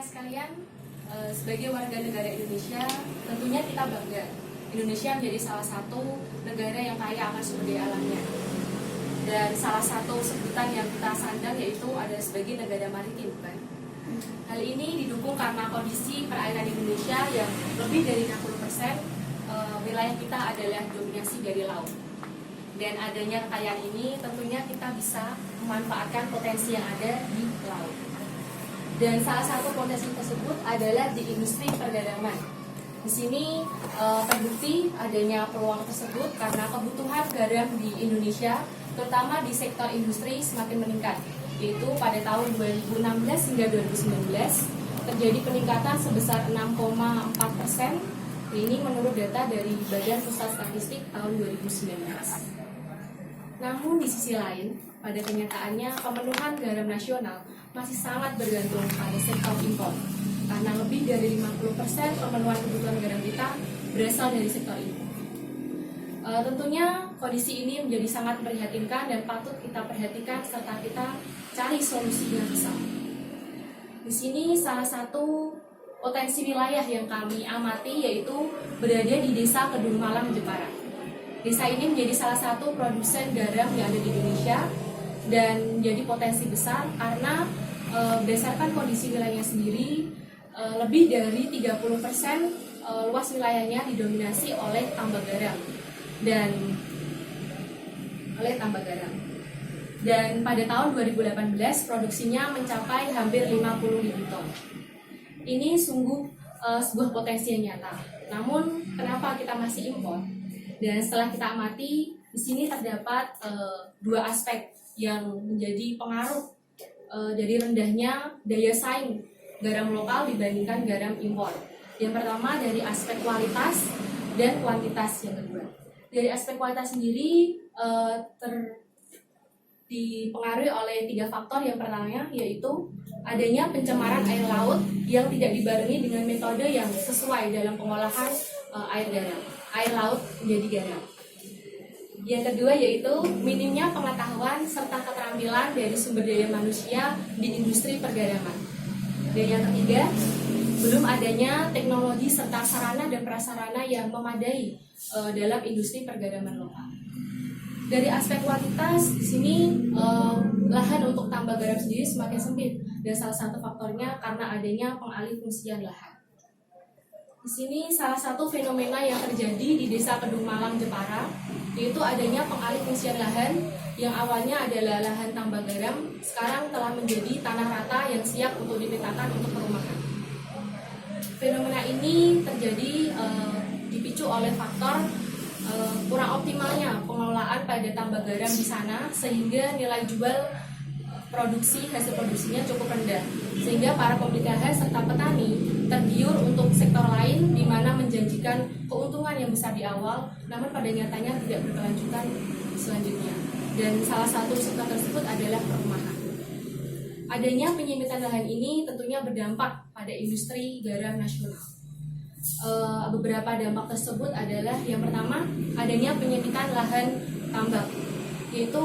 rekan-rekan sekalian, sebagai warga negara Indonesia, tentunya kita bangga. Indonesia menjadi salah satu negara yang kaya akan sumber daya alamnya. Dan salah satu sebutan yang kita sandang yaitu adalah sebagai negara maritim, kan? Hal ini didukung karena kondisi perairan Indonesia yang lebih dari 60% wilayah kita adalah dominasi dari laut. Dan adanya kekayaan ini tentunya kita bisa memanfaatkan potensi yang ada di laut. Dan salah satu potensi tersebut adalah di industri perdagangan. Di sini terbukti adanya peluang tersebut karena kebutuhan garam di Indonesia, terutama di sektor industri semakin meningkat. Yaitu pada tahun 2016 hingga 2019 terjadi peningkatan sebesar 6,4%. Ini menurut data dari Badan Pusat Statistik tahun 2019. Namun di sisi lain, pada kenyataannya pemenuhan garam nasional masih sangat bergantung pada sektor impor. Karena lebih dari 50% pemenuhan kebutuhan garam kita berasal dari sektor impor. Tentunya kondisi ini menjadi sangat memprihatinkan dan patut kita perhatikan serta kita cari solusi yang besar. Di sini salah satu potensi wilayah yang kami amati yaitu berada di Desa Kedung Malang, Jepara. Desa ini menjadi salah satu produsen garam yang ada di Indonesia dan menjadi potensi besar karena berdasarkan kondisi wilayahnya sendiri lebih dari 30% luas wilayahnya didominasi oleh tambak garam dan pada tahun 2018 produksinya mencapai hampir 50.000 ton. Ini sungguh sebuah potensi yang nyata. Namun kenapa kita masih impor? Dan setelah kita amati, di sini terdapat dua aspek yang menjadi pengaruh dari rendahnya daya saing garam lokal dibandingkan garam impor. Yang pertama dari aspek kualitas dan kuantitas yang kedua. Dari aspek kualitas sendiri dipengaruhi oleh 3 faktor. Yang pertamanya yaitu adanya pencemaran air laut yang tidak dibarengi dengan metode yang sesuai dalam pengolahan air laut menjadi garam. Yang kedua yaitu minimnya pengetahuan serta keterampilan dari sumber daya manusia di industri pergaraman. Dan yang ketiga, belum adanya teknologi serta sarana dan prasarana yang memadai dalam industri pergaraman lokal. Dari aspek kuantitas, di sini lahan untuk tambak garam sendiri semakin sempit dan salah satu faktornya karena adanya pengalihfungsian lahan. Di sini salah satu fenomena yang terjadi di Desa Kedung Malang, Jepara, yaitu adanya pengalihfungsian lahan yang awalnya adalah lahan tambak garam, sekarang telah menjadi tanah rata yang siap untuk dipetakan untuk perumahan. Fenomena ini terjadi dipicu oleh faktor kurang optimalnya pengelolaan pada tambak garam di sana sehingga nilai jual hasil produksinya cukup rendah sehingga para pemilik lahan serta petani tergiur untuk sektor lain di mana menjanjikan keuntungan yang besar di awal namun pada nyatanya tidak berkelanjutan selanjutnya dan salah satu sektor tersebut adalah perumahan. Adanya penyempitan lahan ini tentunya berdampak pada industri garam nasional. Beberapa dampak tersebut adalah yang pertama adanya penyempitan lahan tambak, yaitu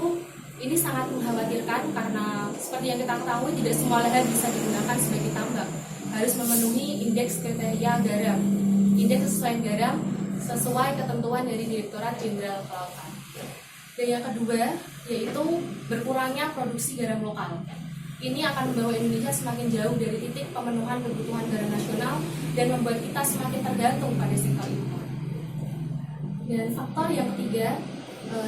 ini sangat mengkhawatirkan karena seperti yang kita ketahui tidak semua lahan bisa digunakan sebagai tambak, harus memenuhi indeks kriteria garam, indeks kesesuaian garam sesuai ketentuan dari Direktorat Jenderal Kelautan. Dan yang kedua yaitu berkurangnya produksi garam lokal. Ini akan membawa Indonesia semakin jauh dari titik pemenuhan kebutuhan garam nasional dan membuat kita semakin tergantung pada sektor impor. Dan faktor yang ketiga,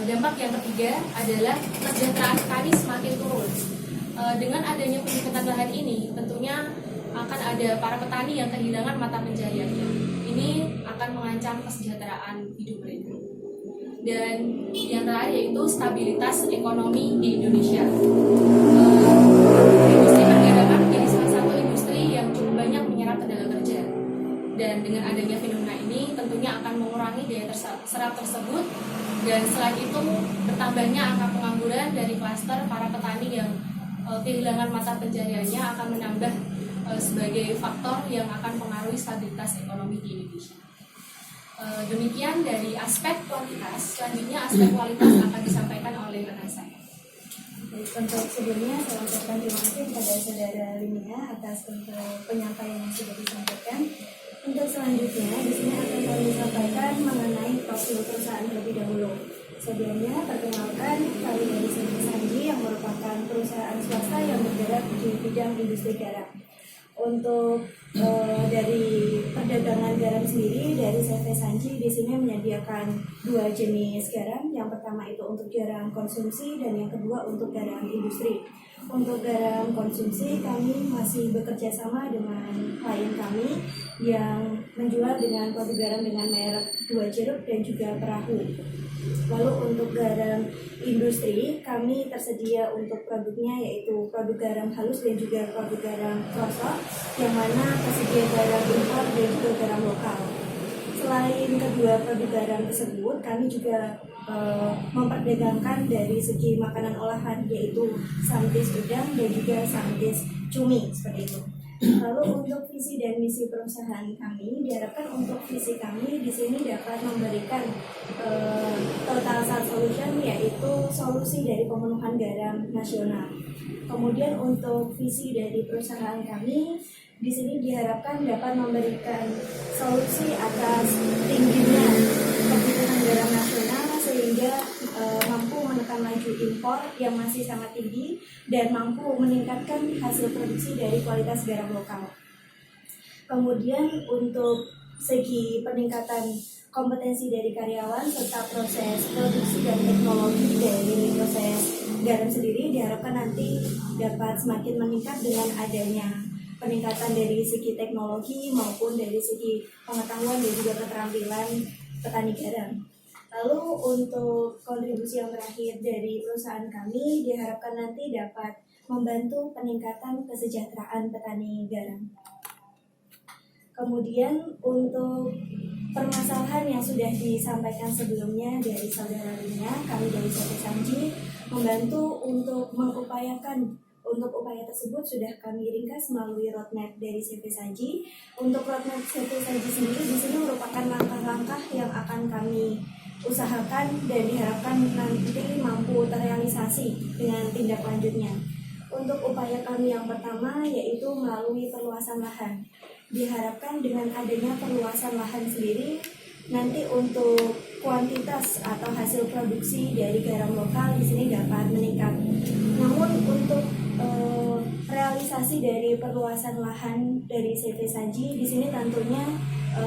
dampak yang ketiga adalah kesejahteraan petani semakin turun. Dengan adanya penyempitan lahan ini, tentunya akan ada para petani yang kehilangan mata pencahariannya. Ini akan mengancam kesejahteraan hidup mereka. Dan yang terakhir yaitu stabilitas ekonomi di Indonesia. Industri pergaraman menjadi salah satu industri yang cukup banyak menyerap tenaga kerja. Dan dengan adanya fenomena ini tentunya akan mengurangi daya serap tersebut dan selain itu bertambahnya angka pengangguran dari klaster para petani yang kehilangan mata pencahariannya akan menambah sebagai faktor yang akan mempengaruhi stabilitas ekonomi di Indonesia. Demikian dari aspek kuantitas, selanjutnya aspek kualitas akan disampaikan oleh rekan saya. Untuk sebelumnya saya ucapkan terima kasih kepada saudara Linia atas penyampaian yang sudah disampaikan. Untuk selanjutnya di sini akan kami sampaikan mengenai profil perusahaan terlebih dahulu. Sebelumnya perkenalkan, kami dari CV Sanji yang merupakan perusahaan swasta yang bergerak di bidang industri garam. Untuk dari perdagangan garam sendiri dari CV Sanji di sini menyediakan 2 jenis garam. Yang pertama itu untuk garam konsumsi dan yang kedua untuk garam industri. Untuk garam konsumsi kami masih bekerja sama dengan klien kami yang menjual dengan produk garam dengan merek 2 jeruk dan juga perahu. Lalu untuk garam industri kami tersedia untuk produknya yaitu produk garam halus dan juga produk garam krosok, yang mana tersedia garam impor dan juga garam lokal. Selain kedua produk garam tersebut, kami juga memperdagangkan dari segi makanan olahan yaitu samtis udang dan juga samtis cumi seperti itu. Lalu untuk visi dan misi perusahaan kami diharapkan untuk visi kami di sini dapat memberikan total salt solution yaitu solusi dari pemenuhan garam nasional. Kemudian untuk visi dari perusahaan kami di sini diharapkan dapat memberikan solusi atas tingginya kebutuhan garam nasional sehingga mampu menekan laju impor yang masih sangat tinggi dan mampu meningkatkan hasil produksi dari kualitas garam lokal. Kemudian untuk segi peningkatan kompetensi dari karyawan serta proses produksi dan teknologi dari proses garam sendiri diharapkan nanti dapat semakin meningkat dengan adanya peningkatan dari segi teknologi maupun dari segi pengetahuan dan juga keterampilan petani garam. Lalu untuk kontribusi yang terakhir dari perusahaan kami diharapkan nanti dapat membantu peningkatan kesejahteraan petani garam. Kemudian untuk permasalahan yang sudah disampaikan sebelumnya dari saudara Lina, kami dari CV Sanji membantu untuk mengupayakan. Untuk upaya tersebut sudah kami ringkas melalui roadmap dari CV Sanji. Untuk roadmap CV Sanji sendiri di sini merupakan langkah-langkah yang akan kami usahakan dan diharapkan nanti mampu terrealisasi dengan tindak lanjutnya. Untuk upaya kami yang pertama yaitu melalui perluasan lahan. Diharapkan dengan adanya perluasan lahan sendiri nanti untuk kuantitas atau hasil produksi dari garam lokal di sini dapat meningkat. Namun untuk realisasi dari perluasan lahan dari CV Sanji di sini tentunya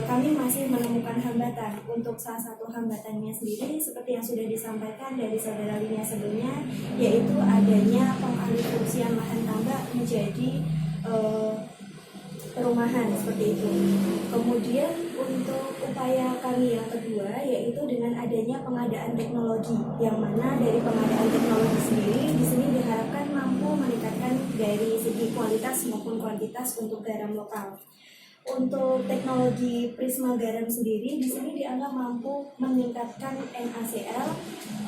kami masih menemukan hambatan. Untuk salah satu hambatannya sendiri seperti yang sudah disampaikan dari saudara Linia sebelumnya yaitu adanya pengalihfungsian lahan tambak menjadi perumahan seperti itu. Kemudian untuk upaya kami yang kedua yaitu dengan adanya pengadaan teknologi, yang mana dari pengadaan teknologi sendiri di sini diharapkan mampu meningkatkan dari segi kualitas maupun kuantitas untuk garam lokal. Untuk teknologi prisma garam sendiri di sini dianggap mampu meningkatkan NaCl.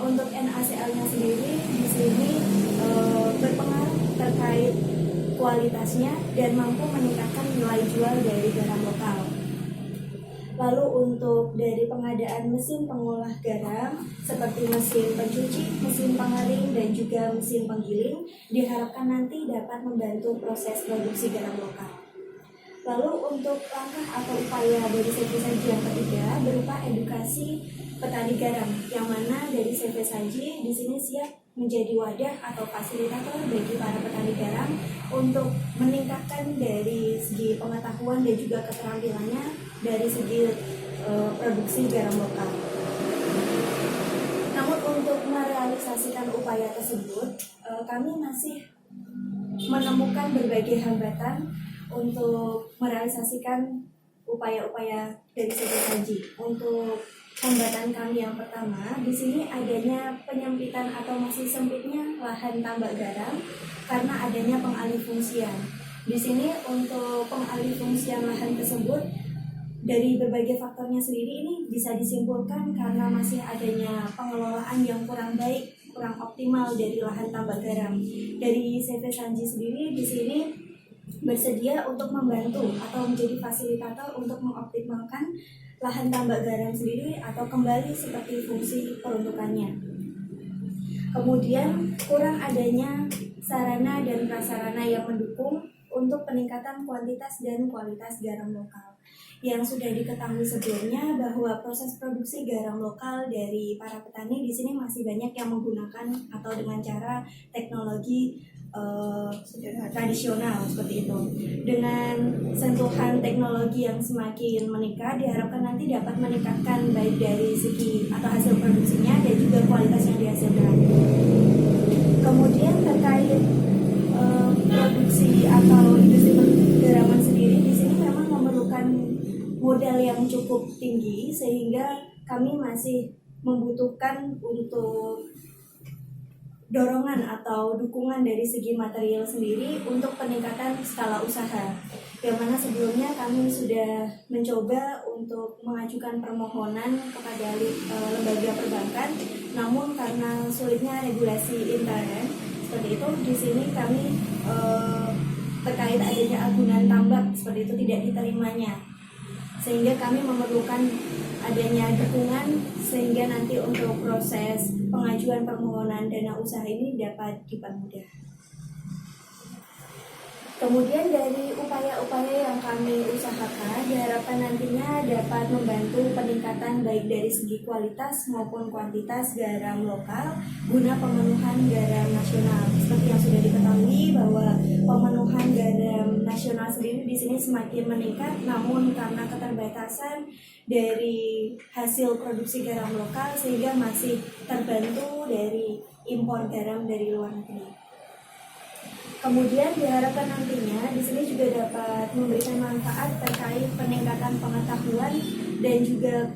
Untuk NaCl-nya sendiri di sini berpengaruh terkait kualitasnya dan mampu meningkatkan nilai jual dari garam lokal. Lalu untuk dari pengadaan mesin pengolah garam seperti mesin pencuci, mesin pengering dan juga mesin penggiling diharapkan nanti dapat membantu proses produksi garam lokal. Lalu untuk langkah atau upaya dari CV Sanji yang ketiga berupa edukasi petani garam, yang mana dari CV Sanji di sini siap menjadi wadah atau fasilitator bagi para petani garam untuk meningkatkan dari segi pengetahuan dan juga keterampilannya dari segi produksi garam lokal. Namun untuk merealisasikan upaya tersebut, kami masih menemukan berbagai hambatan untuk merealisasikan upaya-upaya dari CV Sanji. Untuk hambatan kami yang pertama, di sini adanya penyempitan atau masih sempitnya lahan tambak garam karena adanya pengalihfungsian. Di sini untuk pengalihfungsian lahan tersebut dari berbagai faktornya sendiri ini bisa disimpulkan karena masih adanya pengelolaan yang kurang baik, kurang optimal dari lahan tambak garam. Dari CV Sanji sendiri di sini bersedia untuk membantu atau menjadi fasilitator untuk mengoptimalkan lahan tambak garam sendiri atau kembali seperti fungsi peruntukannya. Kemudian kurang adanya sarana dan prasarana yang mendukung untuk peningkatan kuantitas dan kualitas garam lokal. Yang sudah diketahui sebelumnya bahwa proses produksi garam lokal dari para petani di sini masih banyak yang menggunakan atau dengan cara teknologi tradisional seperti itu. Dengan sentuhan teknologi yang semakin meningkat, diharapkan nanti dapat meningkatkan baik dari segi atau hasil produksinya dan juga kualitas yang dihasilkan. Kemudian terkait produksi atau industri garaman sendiri di sini memang memerlukan modal yang cukup tinggi sehingga kami masih membutuhkan untuk dorongan atau dukungan dari segi material sendiri untuk peningkatan skala usaha. Yang mana sebelumnya kami sudah mencoba untuk mengajukan permohonan kepada lembaga perbankan, namun karena sulitnya regulasi intern seperti itu, di sini kami terkait adanya agunan tambak seperti itu tidak diterimanya, sehingga kami memerlukan adanya dukungan sehingga nanti untuk proses pengajuan permohonan dana usaha ini dapat dipermudah. Kemudian dari upaya-upaya yang kami usahakan diharapkan nantinya dapat membantu peningkatan baik dari segi kualitas maupun kuantitas garam lokal guna pemenuhan garam nasional. Seperti yang sudah diketahui bahwa pemenuhan garam nasional sendiri di sini semakin meningkat, namun karena keterbatasan dari hasil produksi garam lokal sehingga masih terbantu dari impor garam dari luar negeri. Kemudian diharapkan nantinya di sini juga dapat memberikan manfaat terkait peningkatan pengetahuan dan juga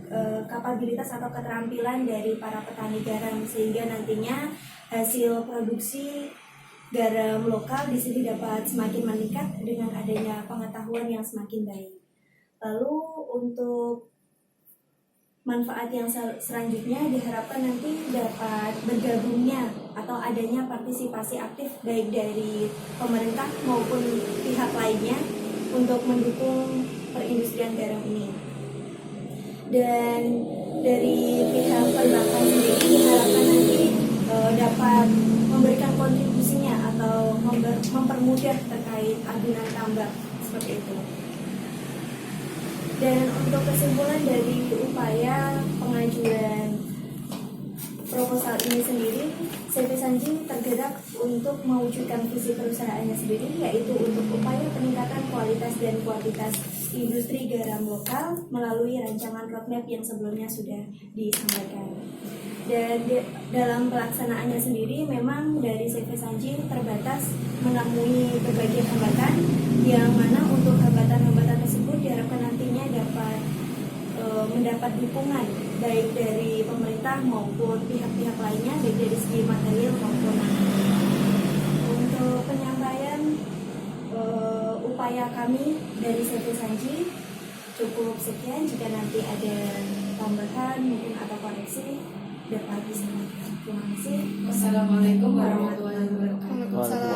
kapabilitas atau keterampilan dari para petani garam sehingga nantinya hasil produksi garam lokal di sini dapat semakin meningkat dengan adanya pengetahuan yang semakin baik. Lalu untuk manfaat yang selanjutnya diharapkan nanti dapat bergabungnya atau adanya partisipasi aktif baik dari pemerintah maupun pihak lainnya untuk mendukung perindustrian garam ini. Dan dari pihak perbankan sendiri diharapkan nanti dapat memberikan kontribusinya atau mempermudah terkait agunan tambak seperti itu. Dan untuk kesimpulan dari upaya pengajuan proposal ini sendiri, CV Sanji tergerak untuk mewujudkan visi perusahaannya sendiri, yaitu untuk upaya peningkatan kualitas dan kuantitas industri garam lokal melalui rancangan roadmap yang sebelumnya sudah disampaikan. Dan dalam pelaksanaannya sendiri memang dari CV Sanji terbatas menemui berbagai hambatan, yang mana untuk hambatan-hambatan tersebut diharapkan nantinya dapat mendapat dukungan baik dari pemerintah maupun pihak-pihak lainnya, baik dari segi material maupun untuk penyampaian upaya kami dari CV Sanji cukup sekian. Jika nanti ada tambahan mungkin atau koreksi dapat disampaikan. Terima kasih. Wassalamualaikum warahmatullahi wabarakatuh.